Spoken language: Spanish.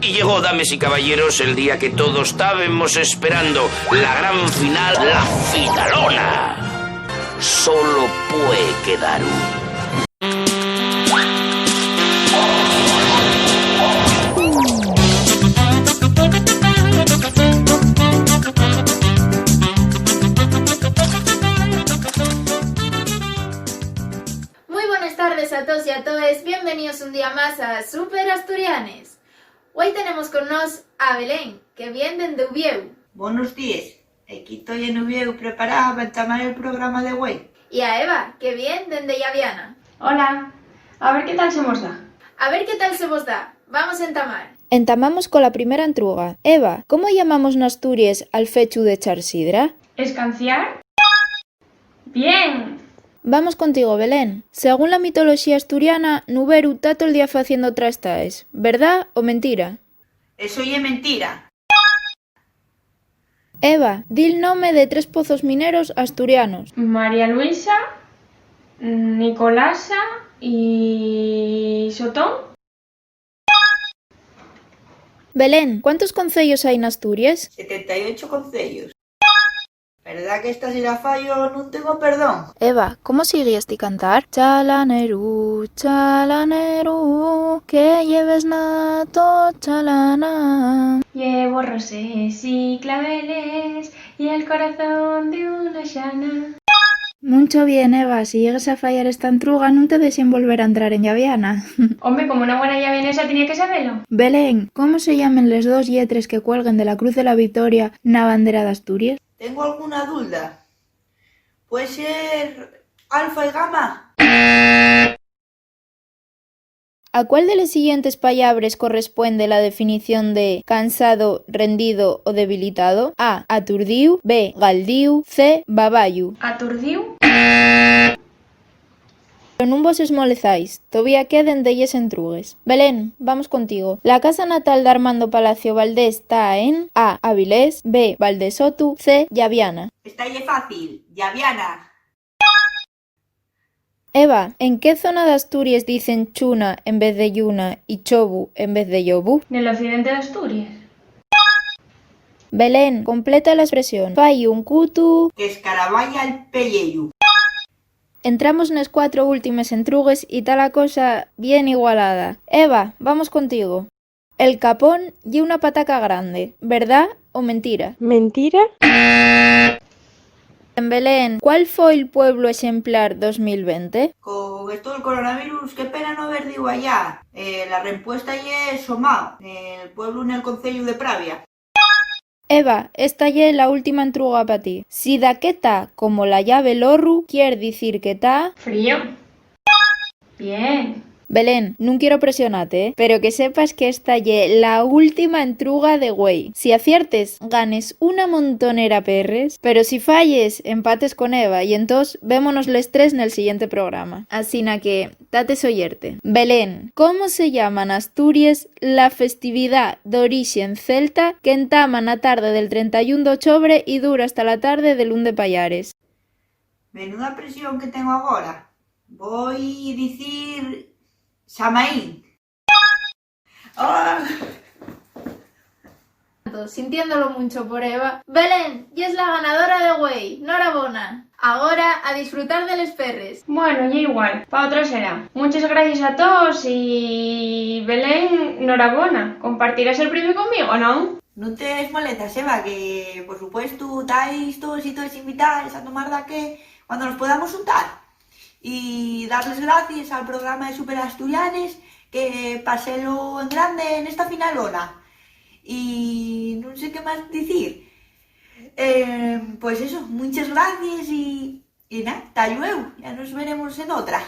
Y llegó, dames y caballeros, el día que todos estábamos esperando. La gran final, la finalona. Solo puede quedar uno. A todos y a todas, bienvenidos un día más a Super Asturianes. Hoy tenemos con nos a Belén, que viene de Uvieu. Buenos días, aquí estoy en Uvieu preparada para tomar el programa de hoy. Y a Eva, que viene de Llaviana. Hola, a ver qué tal se nos da. A ver qué tal se vos da, vamos a entamar. Entamamos con la primera entruga. Eva, ¿cómo llamamos en Asturias al fechu de echar sidra? ¿Escanciar? ¡Bien! Vamos contigo, Belén. Según la mitología asturiana, Nuberu está todo el día haciendo trastaes. ¿Verdad o mentira? Eso es mentira. Eva, di el nombre de 3 pozos mineros asturianos. María Luisa, Nicolasa y Sotón. Belén, ¿cuántos concellos hay en Asturias? 78 concellos. ¿Verdad que esta si la fallo no tengo perdón? Eva, ¿cómo sigues de cantar? Chalaneru, chalaneru, que lleves nato, chalana. Llevo roses y claveles y el corazón de una llana. Mucho bien, Eva. Si llegas a fallar esta entruga, no te des en volver a entrar en Llaviana. Hombre, como una buena llavianesa tenía que saberlo. Belén, ¿cómo se llaman les 2 lletres que cuelguen de la Cruz de la Victoria na bandera de Asturias? Tengo alguna duda. ¿Puede ser alfa y gamma? ¿A cuál de las siguientes palabras corresponde la definición de cansado, rendido o debilitado? A. Aturdiu. B. Galdiu. C. Babayu. ¿Aturdiu? Pero non vos esmolezáis, todavía queden delles entrugues. Belén, vamos contigo. La casa natal de Armando Palacio Valdés está en A. Avilés. B. Valdesotu. C. Llaviana. Está ya fácil. Llaviana. Eva, ¿en qué zona de Asturias dicen chuna en vez de yuna y chobu en vez de yobu? ¿Del occidente de Asturias? Belén, completa la expresión. Fai un cutu. Que escaraballa el pelleyu. Entramos en las 4 últimas entrugues y está la cosa bien igualada. Eva, vamos contigo. El capón y una pataca grande, ¿verdad o mentira? ¿Mentira? En Belén, ¿cuál fue el pueblo ejemplar 2020? Con esto del coronavirus, qué pena no haber dicho allá. La respuesta es Somao, el pueblo en el concello de Pravia. Eva, esta ya es la última entruga para ti. Si da que ta como la llave lorru, quiere decir que ta... Frío. Bien. Belén, no quiero presionarte, pero que sepas que esta ye la última entruga de güey. Si aciertes, ganes una montonera perres, pero si falles, empates con Eva y entonces vémonos les 3 en el siguiente programa. Así na que, tate soyerte. Belén, ¿cómo se llama en Asturias la festividad de origen celta que entama na tarde del 31 de octubre y dura hasta la tarde del 1 de Pallares? Menuda presión que tengo ahora. Voy a decir... Samaín. ¡Oh! Sintiéndolo mucho por Eva. Belén, y es la ganadora de Güey. Enhorabuena. Ahora a disfrutar de los perres. Bueno, ya igual, para otro será. Muchas gracias a todos y Belén, enhorabuena. ¿Compartirás el premio conmigo, no? No te molestas, Eva, que por supuesto estáis todos y todas invitados a tomar de aquí cuando nos podamos juntar. Y darles gracias al programa de Super Asturianes que pasélo en grande en esta finalona. Y no sé qué más decir. Pues eso, muchas gracias y nada, hasta luego. Ya nos veremos en otra.